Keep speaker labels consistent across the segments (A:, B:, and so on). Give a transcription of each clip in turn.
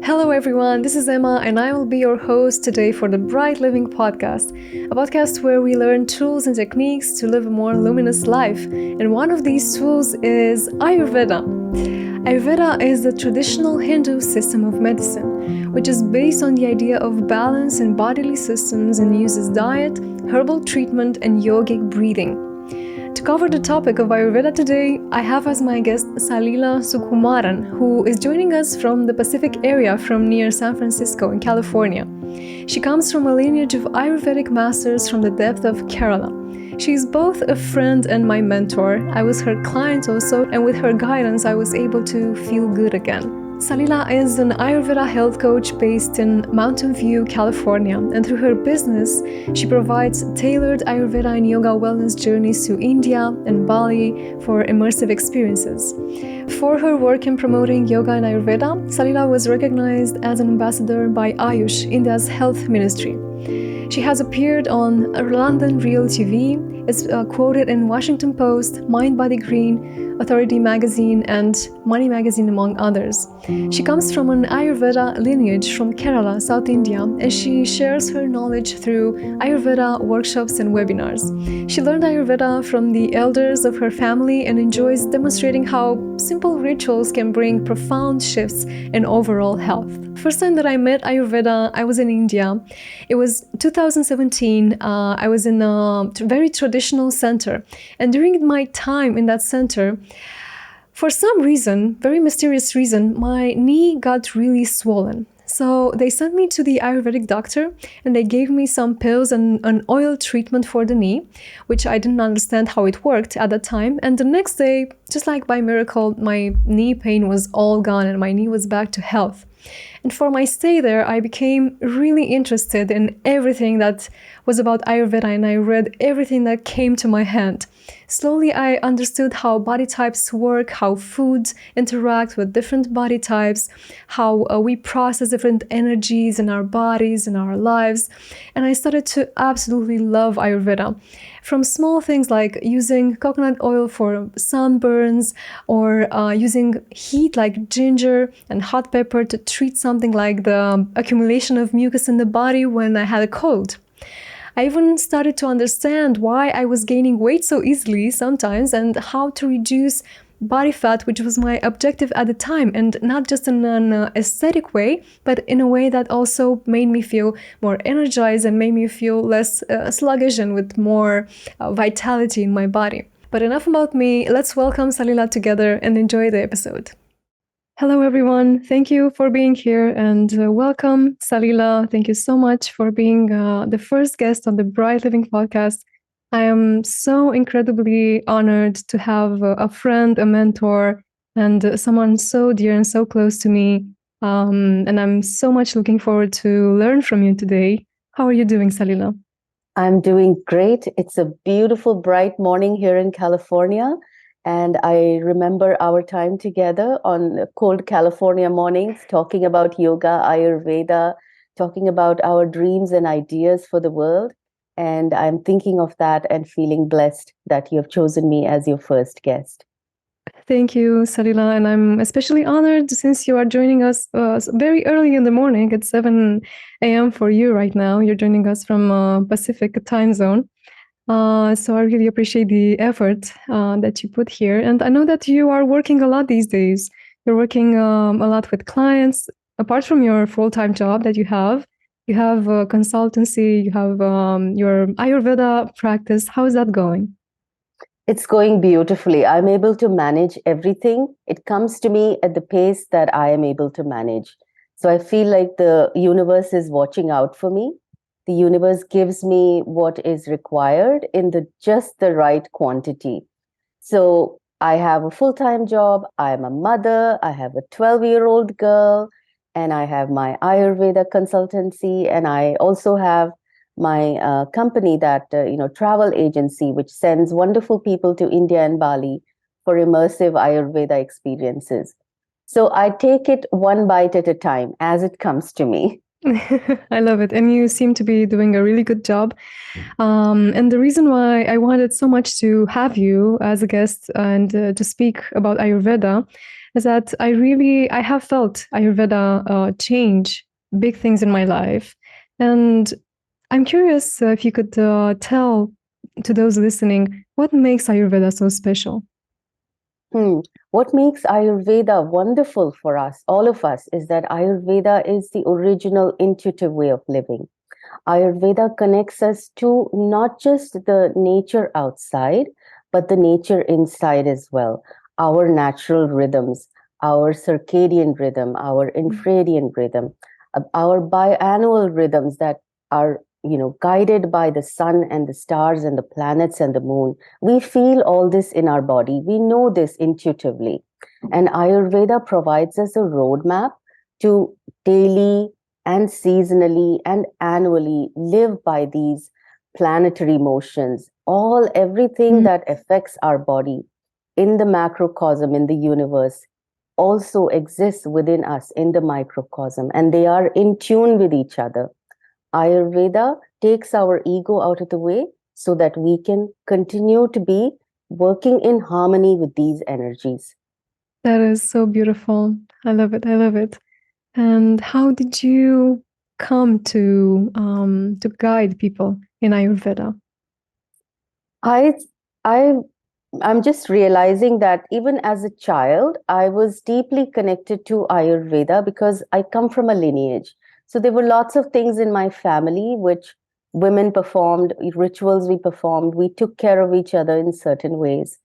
A: Hello everyone, this is Emma and I will be your host today for the Bright Living Podcast, a podcast where we learn tools and techniques to live a more luminous life. And one of these tools is Ayurveda. Ayurveda is the traditional Hindu system of medicine, which is based on the idea of balance in bodily systems and uses diet, herbal treatment, and yogic breathing. To cover the topic of Ayurveda today, I have as my guest Salila Sukumaran, who is joining us from the Pacific area from near San Francisco in California. She comes from a lineage of Ayurvedic masters from the depth of Kerala. She is both a friend and my mentor. I was her client also, and with her guidance, I was able to feel good again. Salila is an Ayurveda health coach based in Mountain View, California, and through her business, she provides tailored Ayurveda and yoga wellness journeys to India and Bali for immersive experiences. For her work in promoting yoga and Ayurveda, Salila was recognized as an ambassador by Ayush, India's health ministry. She has appeared on London Real TV, is quoted in Washington Post, Mind Body Green, Authority Magazine, and Money Magazine, among others. She comes from an Ayurveda lineage from Kerala, South India, and she shares her knowledge through Ayurveda workshops and webinars. She learned Ayurveda from the elders of her family and enjoys demonstrating how simple rituals can bring profound shifts in overall health. First time that I met Ayurveda, I was in India. It was 2017. I was in a very traditional center. And during my time in that center, for some reason, very mysterious reason, my knee got really swollen. So they sent me to the Ayurvedic doctor and they gave me some pills and an oil treatment for the knee, which I didn't understand how it worked at that time. And the next day, just like by miracle, my knee pain was all gone and my knee was back to health. And for my stay there, I became really interested in everything that was about Ayurveda, and I read everything that came to my hand. Slowly, I understood how body types work, how foods interact with different body types, how we process different energies in our bodies and our lives. And I started to absolutely love Ayurveda. From small things like using coconut oil for sunburns or using heat like ginger and hot pepper to treat something like the accumulation of mucus in the body when I had a cold. I even started to understand why I was gaining weight so easily sometimes and how to reduce body fat, which was my objective at the time, and not just in an aesthetic way, but in a way that also made me feel more energized and made me feel less sluggish and with more vitality in my body. But enough about me. Let's welcome Salila together and enjoy the episode. Hello, everyone. Thank you for being here and welcome, Salila. Thank you so much for being the first guest on the Bright Living Podcast. I am so incredibly honored to have a friend, a mentor, and someone so dear and so close to me. And I'm so much looking forward to learn from you today. How are you doing, Salila?
B: I'm doing great. It's a beautiful, bright morning here in California. And I remember our time together on cold California mornings, talking about yoga, Ayurveda, talking about our dreams and ideas for the world. And I'm thinking of that and feeling blessed that you have chosen me as your first guest.
A: Thank you, Salila. And I'm especially honored since you are joining us very early in the morning. It's 7 a.m. for you right now. You're joining us from Pacific time zone. So I really appreciate the effort that you put here. And I know that you are working a lot these days. You're working a lot with clients. Apart from your full-time job that you have a consultancy, you have your Ayurveda practice. How is that going?
B: It's going beautifully. I'm able to manage everything. It comes to me at the pace that I am able to manage. So I feel like the universe is watching out for me. The universe gives me what is required in just the right quantity. So I have a full-time job. I'm a mother. I have a 12-year-old girl, and I have my Ayurveda consultancy, and I also have my company that travel agency, which sends wonderful people to India and Bali for immersive Ayurveda experiences. So I take it one bite at a time as it comes to me.
A: I love it. And you seem to be doing a really good job. And the reason why I wanted so much to have you as a guest and to speak about Ayurveda is that I have felt Ayurveda change big things in my life. And I'm curious if you could tell to those listening what makes Ayurveda so special.
B: Hmm. What makes Ayurveda wonderful for us, all of us, is that Ayurveda is the original intuitive way of living. Ayurveda connects us to not just the nature outside, but the nature inside as well. Our natural rhythms, our circadian rhythm, our infradian rhythm, our biannual rhythms that are, guided by the sun and the stars and the planets and the moon. We feel all this in our body. We know this intuitively. And Ayurveda provides us a roadmap to daily and seasonally and annually live by these planetary motions, everything
A: Mm.
B: that affects our body in the macrocosm, in the universe, also exists within us in the microcosm, and they are in tune with each other. Ayurveda takes our ego out of the way so that we can continue to be working in harmony with these energies.
A: That is so beautiful. I love it. I love it. And how did you come to guide people in Ayurveda?
B: I I I'm just realizing that even as a child, I was deeply connected to Ayurveda because I come from a lineage. So there were lots of things in my family which women performed, rituals we performed. We took care of each other in certain ways.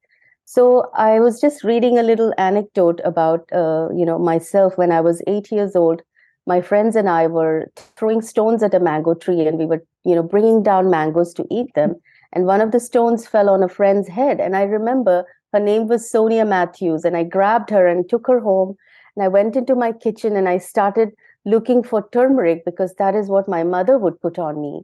B: So I was just reading a little anecdote about, myself when I was 8 years old. My friends and I were throwing stones at a mango tree, and we were, bringing down mangoes to eat them, and one of the stones fell on a friend's head. And I remember her name was Sonia Matthews, and I grabbed her and took her home. And I went into my kitchen and I started looking for turmeric because that is what my mother would put on me.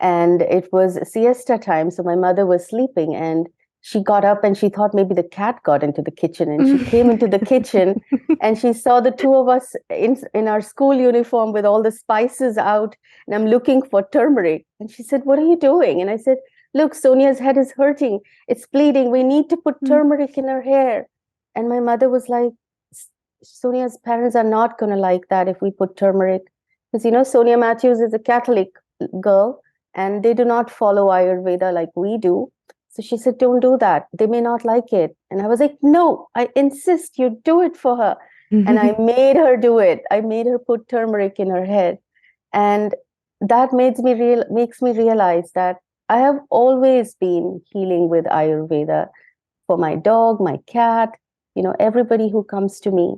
B: And it was siesta time, so my mother was sleeping, and she got up and she thought maybe the cat got into the kitchen, and she came into the kitchen and she saw the two of us in our school uniform with all the spices out, and I'm looking for turmeric. And she said, "What are you doing?" And I said, "Look, Sonia's head is hurting. It's bleeding. We need to put turmeric in her hair." And my mother was like, "Sonia's parents are not going to like that if we put turmeric." Because, Sonia Matthews is a Catholic girl and they do not follow Ayurveda like we do. So she said, "Don't do that. They may not like it." And I was like, "No, I insist you do it for her." And I made her do it. I made her put turmeric in her head. And that makes me realize that I have always been healing with Ayurveda for my dog, my cat, everybody who comes to me.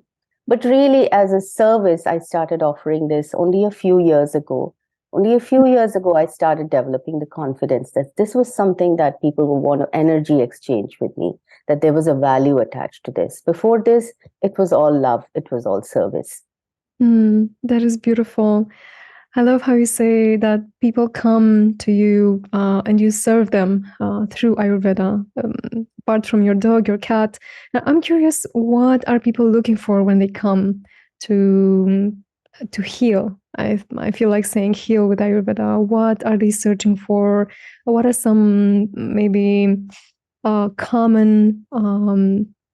B: But really, as a service, I started offering this only a few years ago. Only a few years ago, I started developing the confidence that this was something that people would want to energy exchange with me, that there was a value attached to this. Before this, it was all love, it was all service.
A: That is beautiful. I love how you say that people come to you and you serve them through Ayurveda, apart from your dog, your cat. Now, I'm curious, what are people looking for when they come to to heal? I feel like saying heal with Ayurveda. What are they searching for? What are some maybe common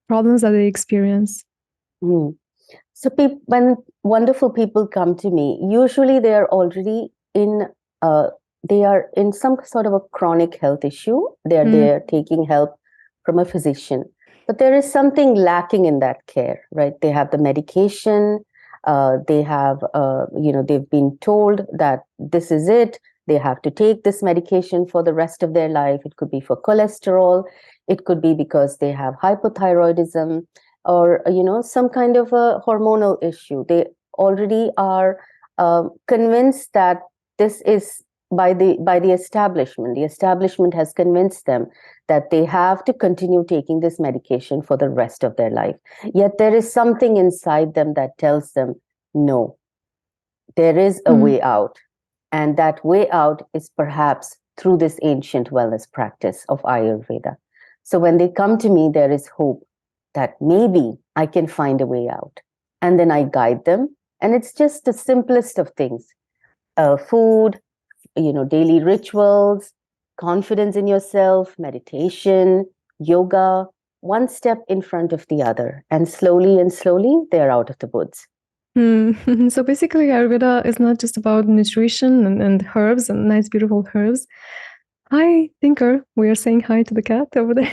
A: problems that they experience?
B: Mm. So when wonderful people come to me, usually they are already uh, they are in some sort of a chronic health issue.
A: Mm.
B: They are taking help from a physician, but there is something lacking in that care, right? They have the medication, they have they've been told that this is it. They have to take this medication for the rest of their life. It could be for cholesterol. It could be because they have hypothyroidism or some kind of a hormonal issue. They already are convinced that this is by the establishment. The establishment has convinced them that they have to continue taking this medication for the rest of their life. Yet there is something inside them that tells them, no, there is a
A: Mm.
B: way out. And that way out is perhaps through this ancient wellness practice of Ayurveda. So when they come to me, there is hope that maybe I can find a way out. And then I guide them. And it's just the simplest of things: food, daily rituals, confidence in yourself, meditation, yoga, one step in front of the other. And slowly, they're out of the woods.
A: So basically, Ayurveda is not just about nutrition and herbs and nice, beautiful herbs. Hi, Tinker. We are saying hi to the cat over there.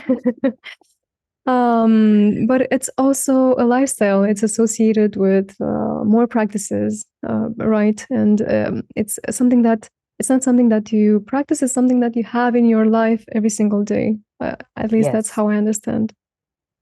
A: But it's also a lifestyle. It's associated with more practices, right? And it's not something that you practice. It's something that you have in your life every single day. At least that's
B: Yes.
A: how I understand.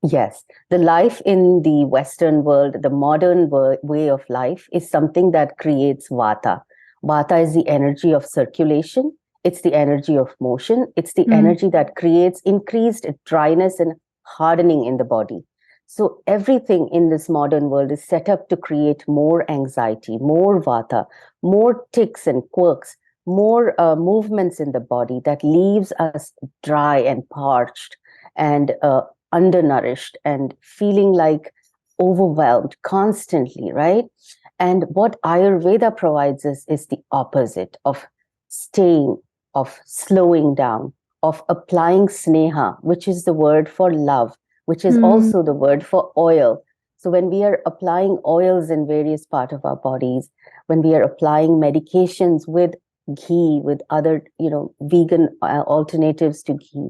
B: Yes, the life in the Western world, the modern way of life, is something that creates Vata. Vata is the energy of circulation, it's the energy of motion, it's the energy that creates increased dryness and hardening in the body. So, everything in this modern world is set up to create more anxiety, more Vata, more tics and quirks, more movements in the body that leaves us dry and parched and undernourished and feeling like overwhelmed constantly, right? And what Ayurveda provides us is the opposite of staying, of slowing down, of applying sneha, which is the word for love, which is also the word for oil. So when we are applying oils in various parts of our bodies, when we are applying medications with ghee, with other, vegan alternatives to ghee,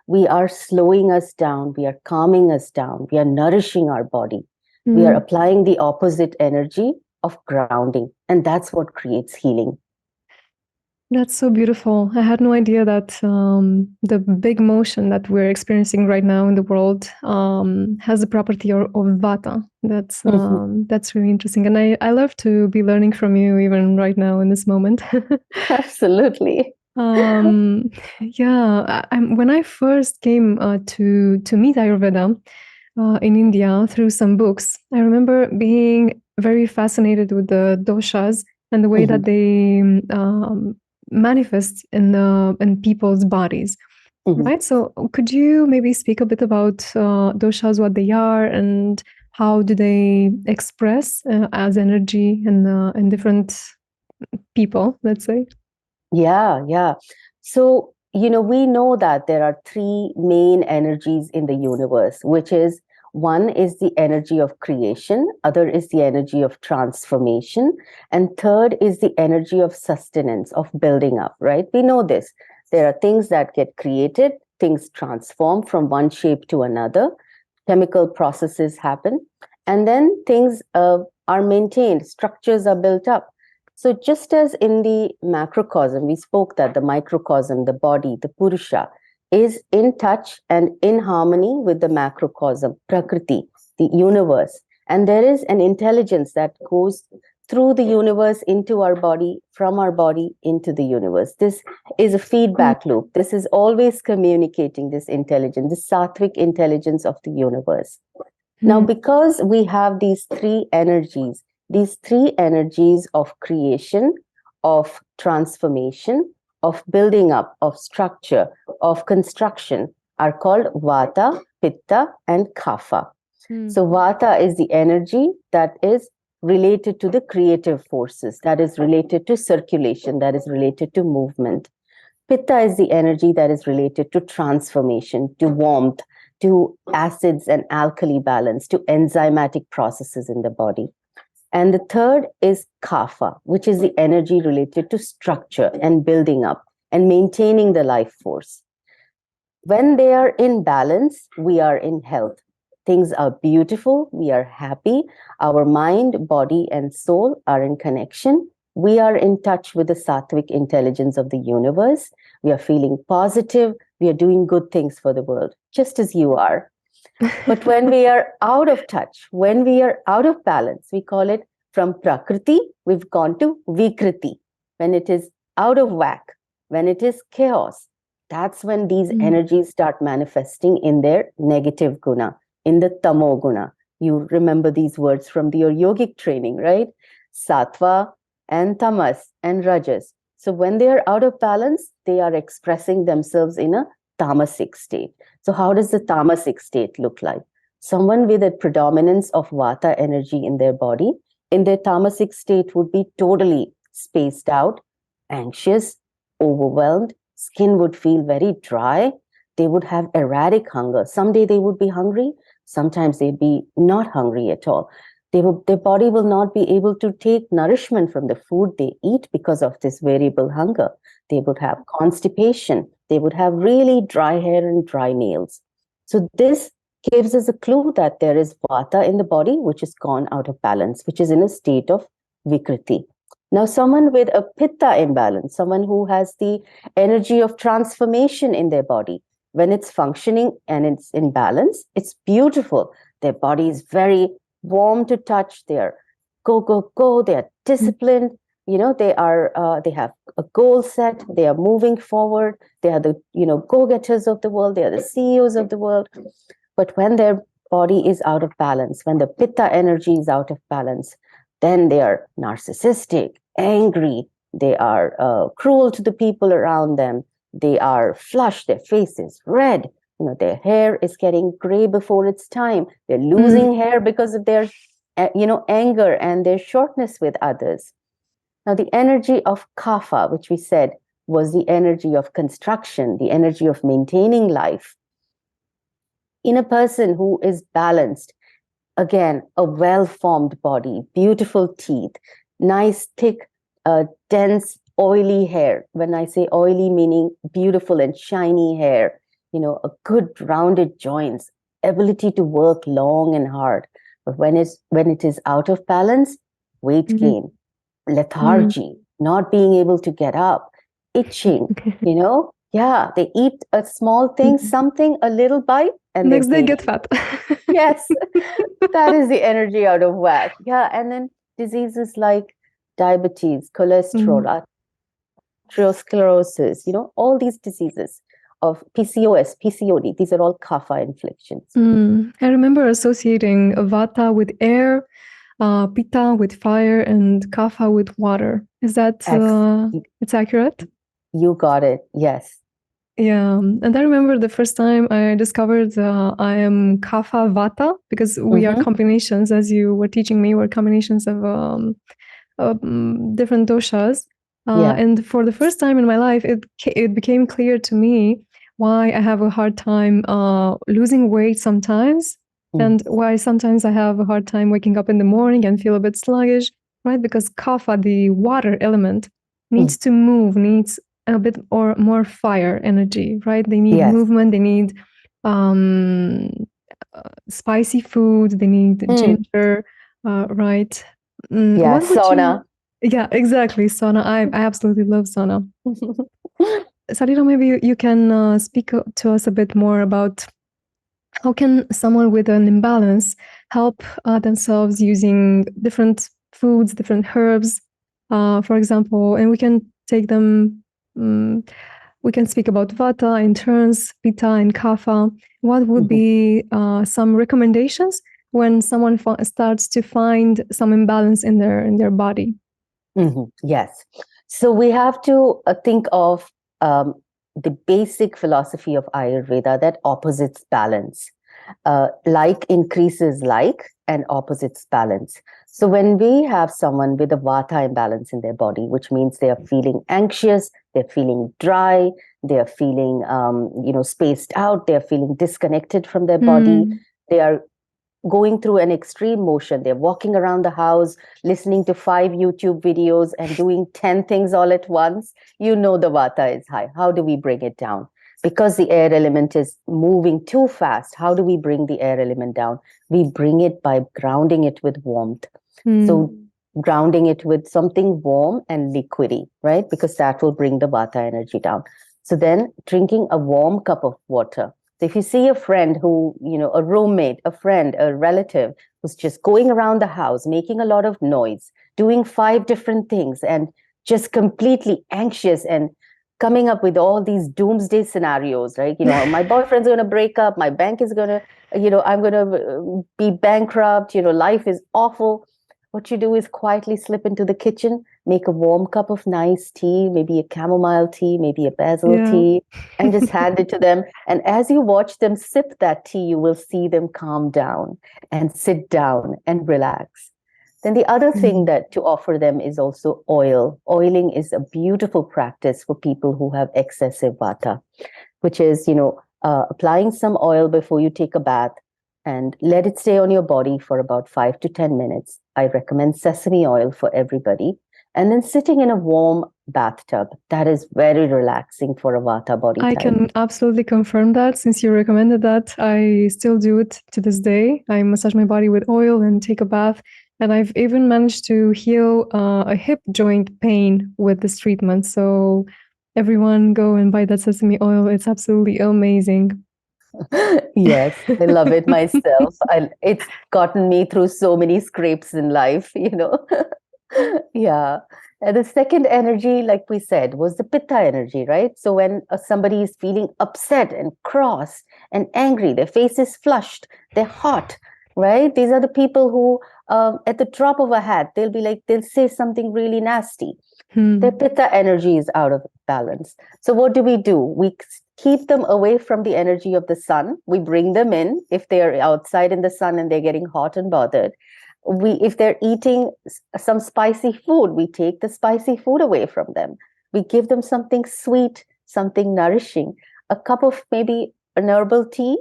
B: we are slowing us down, we are calming us down, we are nourishing our body, we are applying the opposite energy of grounding, and that's what creates healing.
A: That's so beautiful. I had no idea that the big motion that we're experiencing right now in the world has the property of Vata. That's really interesting, and I love to be learning from you even right now in this moment.
B: Absolutely.
A: Yeah, when I first came to meet Ayurveda in India through some books, I remember being very fascinated with the doshas and the way that they manifest in people's bodies, right? So could you maybe speak a bit about doshas, what they are, and how do they express as energy in different people, let's say?
B: Yeah. So, we know that there are three main energies in the universe, which is one is the energy of creation, other is the energy of transformation, and third is the energy of sustenance, of building up, right? We know this. There are things that get created, things transform from one shape to another, chemical processes happen, and then things are maintained, structures are built up. So just as in the macrocosm, we spoke that the microcosm, the body, the Purusha, is in touch and in harmony with the macrocosm, Prakriti, the universe. And there is an intelligence that goes through the universe into our body, from our body into the universe. This is a feedback loop. This is always communicating this intelligence, this sattvic intelligence of the universe. Now, because we have these three energies of creation, of transformation, of building up, of structure, of construction, are called Vata, Pitta, and Kapha. So, Vata is the energy that is related to the creative forces, that is related to circulation, that is related to movement. Pitta is the energy that is related to transformation, to warmth, to acids and alkali balance, to enzymatic processes in the body. And the third is Kapha, which is the energy related to structure and building up and maintaining the life force. When they are in balance, we are in health. Things are beautiful, we are happy, our mind, body, and soul are in connection. We are in touch with the sattvic intelligence of the universe. We are feeling positive. We are doing good things for the world, just as you are. But when we are out of touch, when we are out of balance, we call it from Prakriti, we've gone to Vikriti. When it is out of whack, when it is chaos, that's when these energies start manifesting in their negative guna, in the tamo guna. You remember these words from your yogic training, right? Sattva and tamas and rajas. So when they are out of balance, they are expressing themselves in a tamasic state. So how does the tamasic state look like? Someone with a predominance of Vata energy in their body, in their tamasic state would be totally spaced out, anxious, overwhelmed, skin would feel very dry, they would have erratic hunger. Someday they would be hungry, sometimes they'd be not hungry at all. Their body will not be able to take nourishment from the food they eat because of this variable hunger. They would have constipation. They would have really dry hair and dry nails. So this gives us a clue that there is Vata in the body, which has gone out of balance, which is in a state of Vikriti. Now, someone with a Pitta imbalance, someone who has the energy of transformation in their body, when it's functioning and it's in balance, it's beautiful. Their body is very warm to touch. They're go, go, go. They're disciplined. They have a goal set. They are moving forward. They are the, go-getters of the world. They are the CEOs of the world. But when their body is out of balance, when the Pitta energy is out of balance, then they are narcissistic, angry, they are cruel to the people around them, they are flushed, their face is red, their hair is getting gray before its time, they're losing hair because of their, anger and their shortness with others. Now, the energy of Kapha, which we said was the energy of construction, the energy of maintaining life, in a person who is balanced, again, a well-formed body, beautiful teeth, nice, thick, dense, oily hair. When I say oily, meaning beautiful and shiny hair, a good rounded joints, ability to work long and hard. But when it is out of balance, weight gain, lethargy, not being able to get up, itching, they eat a small thing, something, a little bite, and
A: next day get fat.
B: Yes, that is the energy out of whack. Yeah, and then diseases like diabetes, cholesterol, arteriosclerosis, all these diseases of PCOS, PCOD, these are all Kapha inflictions.
A: I remember associating Vata with air, Pitta with fire, and Kapha with water. Is that it's accurate?
B: You got it. Yes.
A: Yeah, and I remember the first time I discovered I am Kapha Vata, because we are combinations, as you were teaching me, we're combinations of different doshas. And for the first time in my life, it became clear to me why I have a hard time losing weight sometimes, and why sometimes I have a hard time waking up in the morning and feel a bit sluggish, right? Because Kapha, the water element, needs to move, needs a bit or more fire energy, right? They need movement, they need spicy food, they need ginger, right?
B: What sauna.
A: Yeah, exactly, sauna. I absolutely love sauna. Salila, maybe you can speak to us a bit more about how can someone with an imbalance help themselves using different foods, different herbs, for example, and we can take them. We can speak about Vata in turns, Pitta and Kapha. What would be some recommendations when someone starts to find some imbalance in their body?
B: Yes. So we have to think of the basic philosophy of Ayurveda, that opposites balance. Like increases like, and opposites balance. So when we have someone with a Vata imbalance in their body, which means they are feeling anxious, they're feeling dry, they're feeling spaced out, they're feeling disconnected from their body, they are going through an extreme motion, they're walking around the house, listening to 5 YouTube videos and doing 10 things all at once, the Vata is high. How do we bring it down? Because the air element is moving too fast, how do we bring the air element down? We bring it by grounding it with warmth. So grounding it with something warm and liquidy, right? Because that will bring the Vata energy down. So then drinking a warm cup of water. So if you see a friend who, a roommate, a friend, a relative who's just going around the house, making a lot of noise, doing 5 different things and just completely anxious and coming up with all these doomsday scenarios, right? My boyfriend's going to break up, my bank is going to, I'm going to be bankrupt, life is awful. What you do is quietly slip into the kitchen, make a warm cup of nice tea, maybe a chamomile tea, maybe a basil tea, and just hand it to them. And as you watch them sip that tea, you will see them calm down and sit down and relax. Then the other thing that to offer them is also oil. Oiling is a beautiful practice for people who have excessive Vata, which is, applying some oil before you take a bath, and let it stay on your body for about 5 to 10 minutes. I recommend sesame oil for everybody. And then sitting in a warm bathtub. That is very relaxing for a Vata body
A: I
B: type.
A: can absolutely confirm that. Since you recommended that, I still do it to this day. I massage my body with oil and take a bath. And I've even managed to heal a hip joint pain with this treatment. So everyone go and buy that sesame oil. It's absolutely amazing.
B: Yes, I love it myself. It's gotten me through so many scrapes in life, you know. Yeah. And the second energy, like we said, was the Pitta energy, right? So when somebody is feeling upset and cross and angry, their face is flushed, they're hot, right? These are the people who, at the drop of a hat, they'll say something really nasty. Their Pitta energy is out of balance. So what do? We keep them away from the energy of the sun. We bring them in if they are outside in the sun and they're getting hot and bothered. If they're eating some spicy food, we take the spicy food away from them. We give them something sweet, something nourishing, a cup of maybe an herbal tea,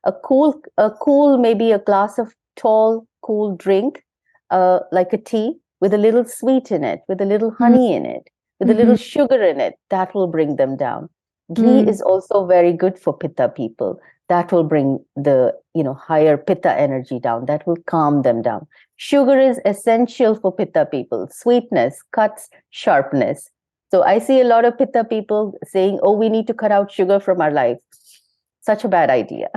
B: a cool, maybe a glass of tall, cool drink, like a tea with a little sweet in it, with a little honey in it, with a little sugar in it. That will bring them down. Ghee is also very good for Pitta people. That will bring the higher Pitta energy down. That will calm them down. Sugar is essential for Pitta people. Sweetness cuts sharpness. So I see a lot of Pitta people saying, oh, we need to cut out sugar from our life. Such a bad idea.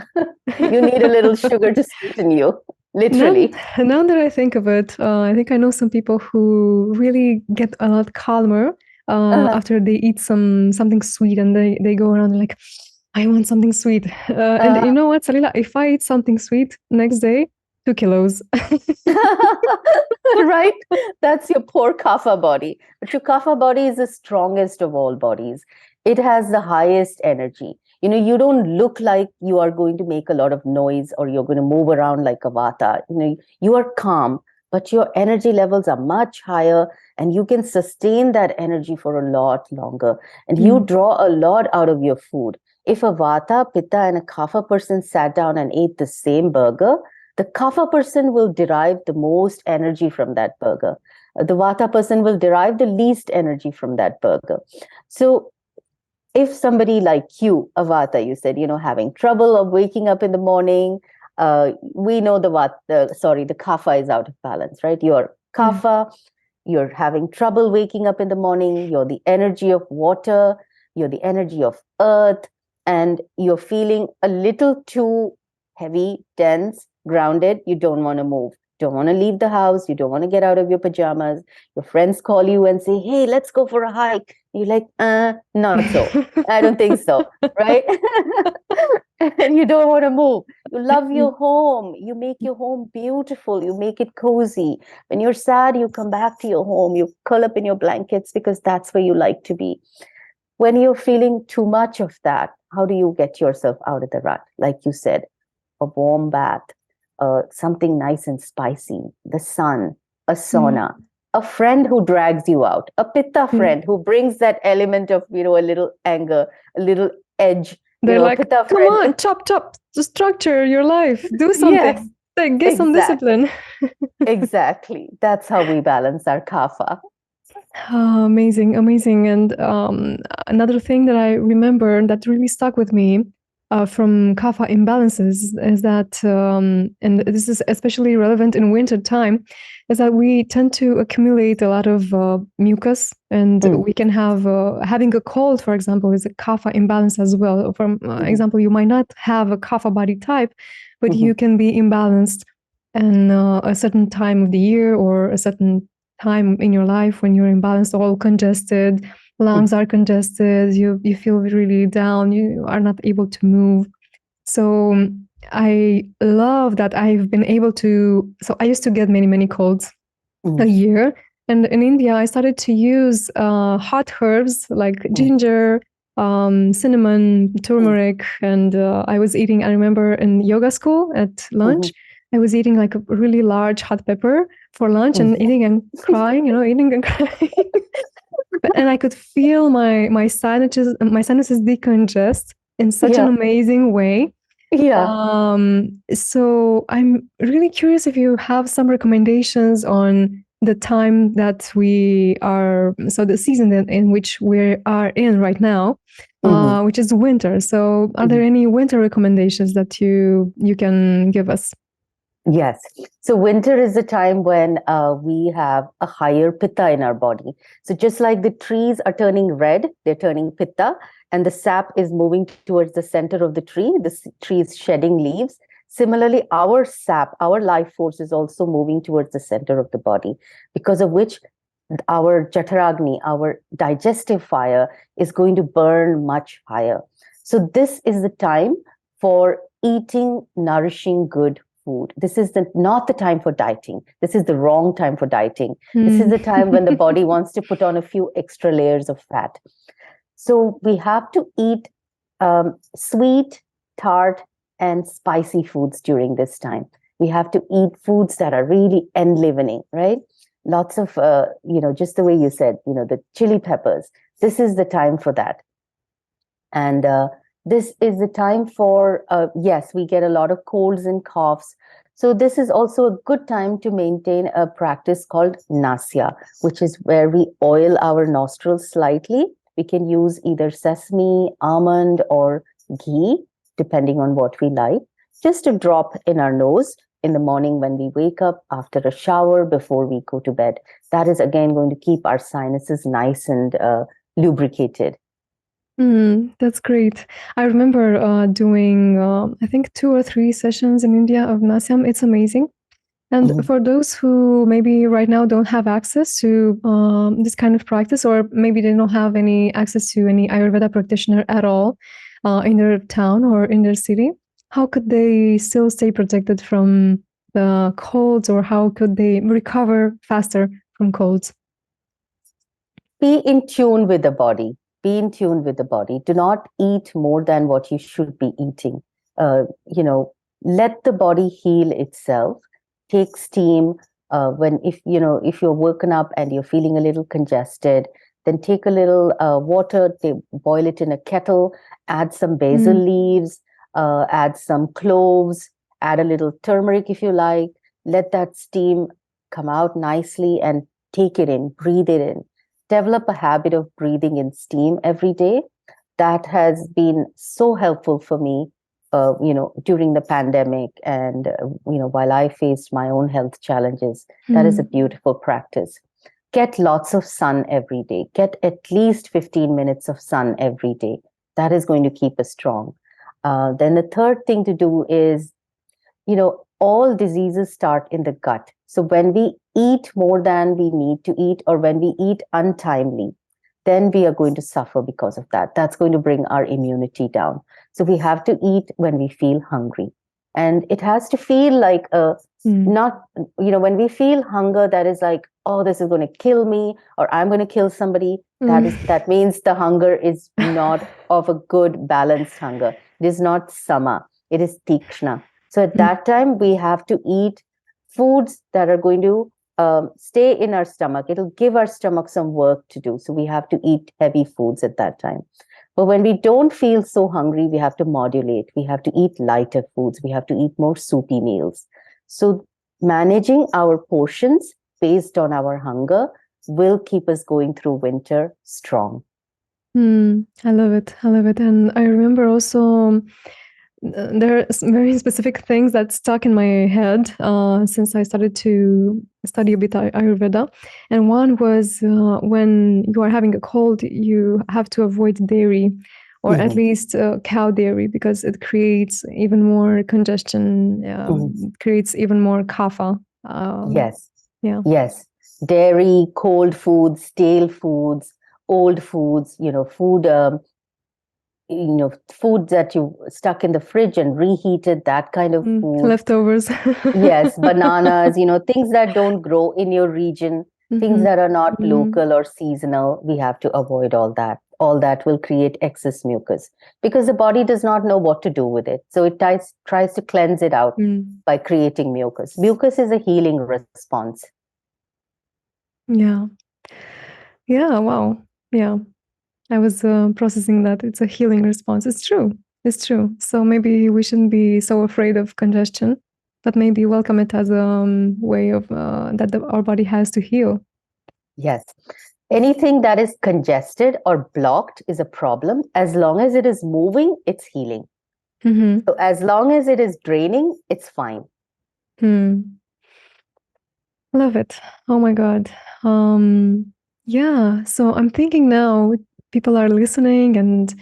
B: You need a little sugar to sweeten you, literally.
A: Now that I think of it, I think I know some people who really get a lot calmer after they eat something sweet, and they go around like, I want something sweet. And you know what, Salila, if I eat something sweet next day, 2 kilos.
B: Right? That's your poor Kapha body. But your Kapha body is the strongest of all bodies. It has the highest energy. You don't look like you are going to make a lot of noise or you're going to move around like a Vata. You are calm, but your energy levels are much higher and you can sustain that energy for a lot longer. And you draw a lot out of your food. If a Vata, Pitta, and a Kapha person sat down and ate the same burger, the Kapha person will derive the most energy from that burger. The Vata person will derive the least energy from that burger. So if somebody like you, a Vata, you said, having trouble of waking up in the morning, we know the Kapha is out of balance, right? You're Kapha, you're having trouble waking up in the morning, you're the energy of water, you're the energy of earth, and you're feeling a little too heavy, dense, grounded. You don't want to move, don't want to leave the house, you don't want to get out of your pajamas. Your friends call you and say, hey, let's go for a hike. You're like, not so. I don't think so, right? And you don't want to move. You love your home. You make your home beautiful. You make it cozy. When you're sad, you come back to your home. You curl up in your blankets because that's where you like to be. When you're feeling too much of that, how do you get yourself out of the rut? Like you said, a warm bath, something nice and spicy, the sun, a sauna, a friend who drags you out, a Pitta friend who brings that element of, a little anger, a little edge.
A: They're like,
B: Pitta
A: come
B: friend.
A: on, chop, to structure your life. Do something. Yes, get some discipline.
B: Exactly. That's how we balance our Kapha.
A: Oh, amazing. And another thing that I remember that really stuck with me from Kapha imbalances is that, and this is especially relevant in winter time, is that we tend to accumulate a lot of mucus, and we can have having a cold, for example, is a Kapha imbalance as well. For example, you might not have a Kapha body type, but you can be imbalanced in a certain time of the year or a certain time in your life when you're imbalanced, all congested, lungs are congested, you feel really down, you are not able to move. So I love that I've been able to, so I used to get many colds a year, and in India I started to use hot herbs like ginger, cinnamon, turmeric, and I was eating, I remember in yoga school at lunch, I was eating like a really large hot pepper for lunch and eating and crying, eating and crying. And I could feel my sinuses decongest. in such an
B: Yeah.
A: amazing way.
B: Yeah.
A: So I'm really curious if you have some recommendations on the time that we are, so the season in which we are in right now,
B: Hmm.
A: which is winter. So are there
B: Hmm.
A: any winter recommendations that you can give us?
B: Yes. So winter is the time when we have a higher pitta in our body. So just like the trees are turning red, they're turning pitta, and the sap is moving towards the center of the tree. The tree is shedding leaves. Similarly, our sap, our life force is also moving towards the center of the body, because of which our jataragni, our digestive fire, is going to burn much higher. So this is the time for eating nourishing good food. This is not the time for dieting. This is the wrong time for dieting. This is
A: Mm.
B: the time when the body wants to put on a few extra layers of fat. So we have to eat sweet, tart, and spicy foods during this time. We have to eat foods that are really enlivening, right? Lots of, just the way you said, the chili peppers. This is the time for that. And this is the time for, yes, we get a lot of colds and coughs. So this is also a good time to maintain a practice called nasya, which is where we oil our nostrils slightly. We can use either sesame, almond, or ghee, depending on what we like, just a drop in our nose in the morning when we wake up, after a shower, before we go to bed. That is again going to keep our sinuses nice and lubricated.
A: That's great. I remember doing, I think, 2 or 3 sessions in India of Nasyam. It's amazing. And
B: Mhm.
A: for those who maybe right now don't have access to this kind of practice, or maybe they don't have any access to any Ayurveda practitioner at all in their town or in their city, how could they still stay protected from the colds, or how could they recover faster from colds?
B: Be in tune with the body. Be in tune with the body. Do not eat more than what you should be eating. uh, you know Let the body heal itself. Take steam. When if you're woken up and you're feeling a little congested, then take a little water, boil it in a kettle, add some basil
A: Mm,
B: leaves, add some cloves, add a little turmeric if you like. Let that steam come out nicely and take it in, breathe it in. Develop a habit of breathing in steam every day. That has been so helpful for me, during the pandemic, and while I faced my own health challenges. That is a
A: mm,
B: beautiful practice. Get lots of sun every day. Get at least 15 minutes of sun every day. That is going to keep us strong. Then the third thing to do is, all diseases start in the gut. So when we eat more than we need to eat, or when we eat untimely, then we are going to suffer because of that. That's going to bring our immunity down. So we have to eat when we feel hungry. And it has to feel like
A: mm,
B: not, when we feel hunger, that is like, oh, this is going to kill me, or I'm going to kill somebody. That
A: mm.
B: means the hunger is not of a good, balanced hunger. It is not sama, it is tikshna. So at
A: Mm.
B: that time, we have to eat foods that are going to stay in our stomach. It'll give our stomach some work to do. So we have to eat heavy foods at that time. But when we don't feel so hungry, we have to modulate. We have to eat lighter foods. We have to eat more soupy meals. So managing our portions based on our hunger will keep us going through winter strong.
A: I love it. I love it. And I remember also there are very specific things that stuck in my head since I started to study a bit Ayurveda. And one was when you are having a cold, you have to avoid dairy, or at
B: Mhm,
A: least cow dairy, because it creates even more congestion,
B: mhm.
A: creates even more kapha.
B: Yes,
A: Yeah.
B: yes. Dairy, cold foods, stale foods, old foods, food that you stuck in the fridge and reheated, that kind of food.
A: Leftovers.
B: Yes, bananas, things that don't grow in your region, things
A: Hmm.
B: that are not local or seasonal. We have to avoid all that. All that will create excess mucus, because the body does not know what to do with it. So it tries to cleanse it out
A: Mm.
B: by creating mucus. Mucus is a healing response.
A: Yeah. Yeah. Wow. Yeah. I was processing that. It's a healing response. It's true. It's true. So maybe we shouldn't be so afraid of congestion, but maybe welcome it as a way of our body has to heal.
B: Yes. Anything that is congested or blocked is a problem. As long as it is moving, it's healing.
A: Mm-hmm.
B: So as long as it is draining, it's fine.
A: Love it. Oh my God. Yeah. So I'm thinking now people are listening and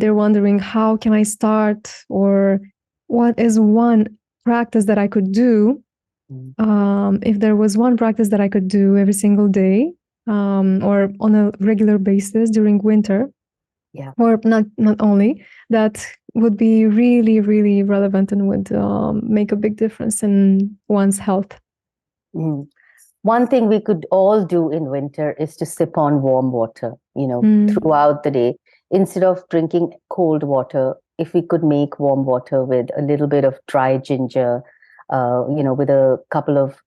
A: they're wondering how can I start, or what is one practice that I could do. If there was one practice that I could do every single day, or on a regular basis during winter,
B: Yeah.
A: or not only that, would be really, really relevant and would make a big difference in one's health.
B: Mm. One thing we could all do in winter is to sip on warm water, throughout the day. Instead of drinking cold water, if we could make warm water with a little bit of dry ginger, with a couple of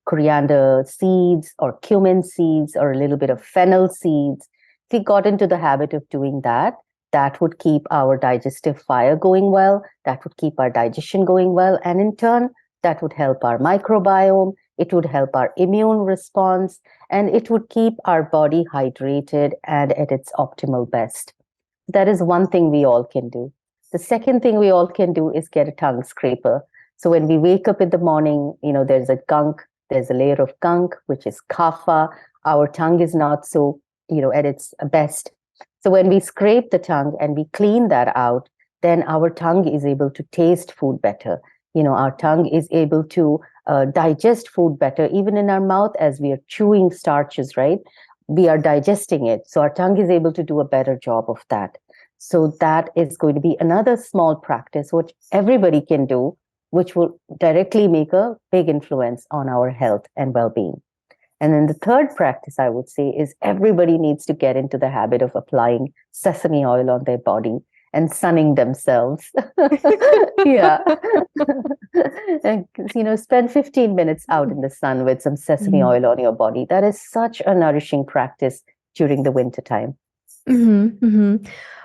B: coriander seeds or cumin seeds or a little bit of fennel seeds. If we got into the habit of doing that, that would keep our digestive fire going well. That would keep our digestion going well. And in turn, that would help our microbiome. It would help our immune response, and it would keep our body hydrated and at its optimal best. That is one thing we all can do. The second thing we all can do is get a tongue scraper. So when we wake up in the morning, there's a layer of gunk, which is kapha. Our tongue is not so, at its best. So when we scrape the tongue and we clean that out, then our tongue is able to taste food better. Our tongue is able to digest food better, even in our mouth as we are chewing starches, right? We are digesting it. So our tongue is able to do a better job of that. So that is going to be another small practice, which everybody can do, which will directly make a big influence on our health and well-being. And then the third practice I would say is everybody needs to get into the habit of applying sesame oil on their body and sunning themselves. Yeah. And, spend 15 minutes out in the sun with some sesame oil on your body. That is such a nourishing practice during the winter time.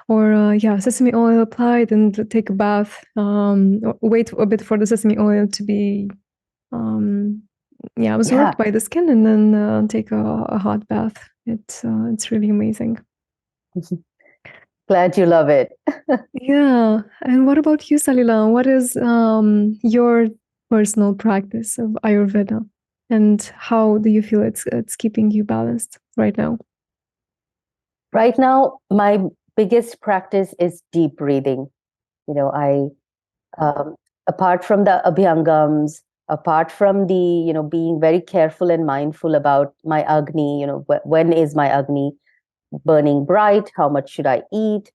A: Or sesame oil applied and take a bath. Wait a bit for the sesame oil to be absorbed by the skin, and then take a hot bath. It's really amazing.
B: Glad you love it.
A: Yeah. And what about you, Salila? What is your personal practice of Ayurveda, and how do you feel it's keeping you balanced right now?
B: Right now, my biggest practice is deep breathing. I apart from the abhyangams, apart from the being very careful and mindful about my agni, when is my agni burning bright, how much should I eat,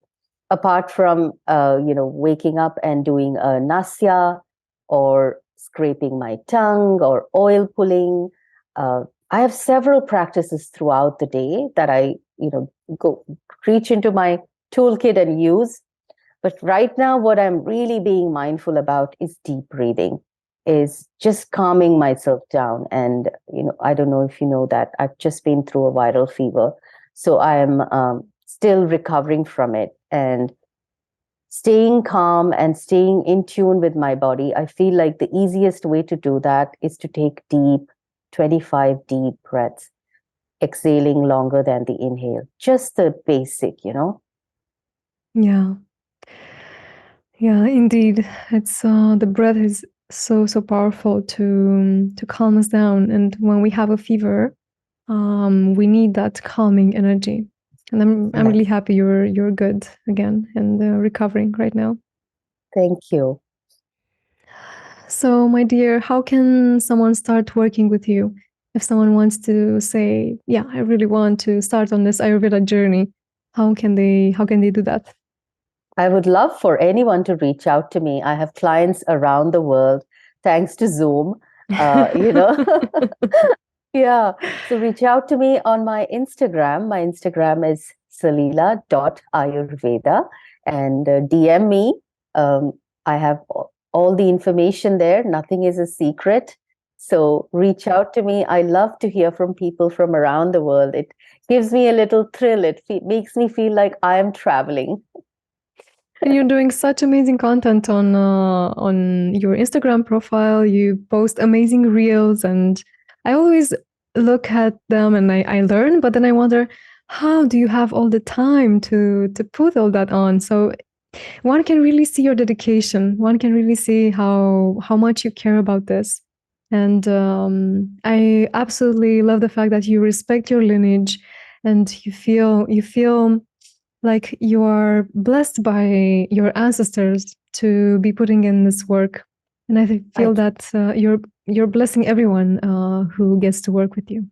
B: apart from waking up and doing a nasya or scraping my tongue or oil pulling. I have several practices throughout the day that I go reach into my toolkit and use. But right now, what I'm really being mindful about is deep breathing, is just calming myself down. And, I don't know if you know that I've just been through a viral fever. So I'm still recovering from it. And staying calm and staying in tune with my body, I feel like the easiest way to do that is to take 25 deep breaths, exhaling longer than the inhale. Just the basic,
A: Yeah. Yeah, indeed. It's the breath is so powerful to calm us down, and when we have a fever, we need that calming energy. And I'm really happy you're good again and recovering right now.
B: Thank you.
A: So, my dear, how can someone start working with you? If someone wants to say, "Yeah, I really want to start on this Ayurveda journey," how can they do that?
B: I would love for anyone to reach out to me. I have clients around the world, thanks to Zoom. Yeah. So reach out to me on my Instagram. My Instagram is salila.ayurveda, and DM me. I have all the information there. Nothing is a secret. So reach out to me. I love to hear from people from around the world. It gives me a little thrill. It makes me feel like I am traveling.
A: And you're doing such amazing content on your Instagram profile. You post amazing reels, and I always look at them and I learn, but then I wonder, how do you have all the time to put all that on? So one can really see your dedication. One can really see how much you care about this. And I absolutely love the fact that you respect your lineage, and you feel like you are blessed by your ancestors to be putting in this work. And I feel
B: I,
A: that you're blessing everyone who gets to work with you.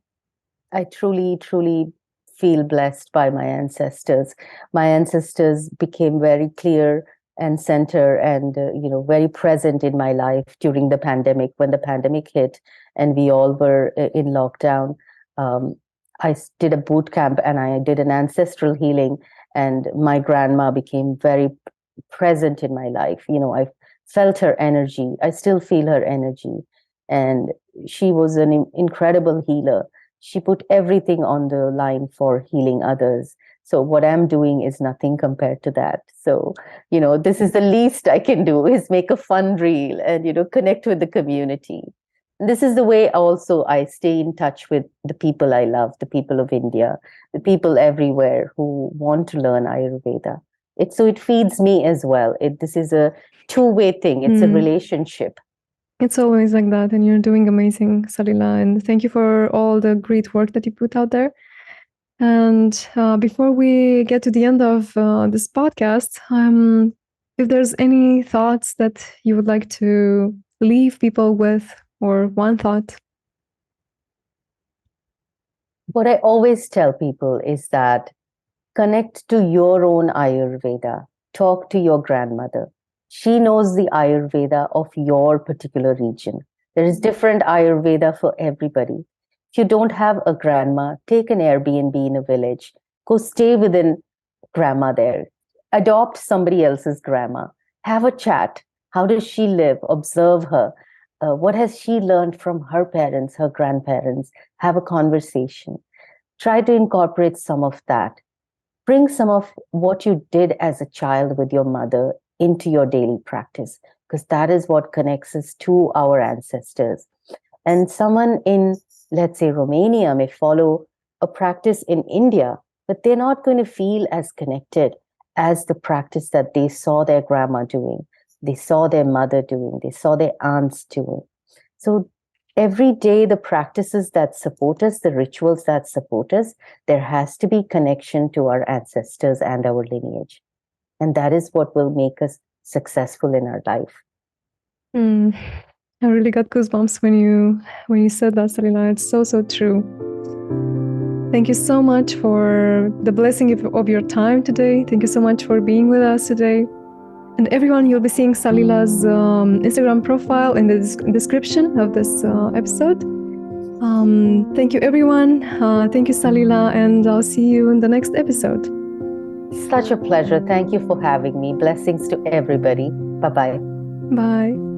B: I truly, truly feel blessed by my ancestors. My ancestors became very clear and center and very present in my life during the pandemic. When the pandemic hit and we all were in lockdown, um, did a boot camp and I did an ancestral healing, and my grandma became very present in my life. I felt her energy. I still feel her energy, and she was an incredible healer. She put everything on the line for healing others. So what I'm doing is nothing compared to that. So, this is the least I can do, is make a fun reel and, connect with the community. And this is the way also I stay in touch with the people I love, the people of India, the people everywhere who want to learn Ayurveda. It feeds me as well. This is a two-way thing. It's a relationship.
A: It's always like that, and you're doing amazing, Salila. And thank you for all the great work that you put out there. And before we get to the end of this podcast, if there's any thoughts that you would like to leave people with, or one thought.
B: What I always tell people is that connect to your own Ayurveda. Talk to your grandmother. She knows the Ayurveda of your particular region. There is different Ayurveda for everybody. If you don't have a grandma, take an Airbnb in a village. Go stay with a grandma there. Adopt somebody else's grandma. Have a chat. How does she live? Observe her. What has she learned from her parents, her grandparents? Have a conversation. Try to incorporate some of that. Bring some of what you did as a child with your mother into your daily practice, because that is what connects us to our ancestors. And someone in, let's say, Romania may follow a practice in India, but they're not going to feel as connected as the practice that they saw their grandma doing, they saw their mother doing, they saw their aunts doing. So every day, the practices that support us, the rituals that support us, there has to be connection to our ancestors and our lineage. And that is what will make us successful in our life.
A: I really got goosebumps when you said that, Salila. It's so true. Thank you so much for the blessing of your time today. Thank you so much for being with us today. And everyone, you'll be seeing Salila's Instagram profile in the description of this episode. Thank you, everyone. Thank you, Salila, and I'll see you in the next episode.
B: Such a pleasure. Thank you for having me. Blessings to everybody. Bye-bye.
A: Bye.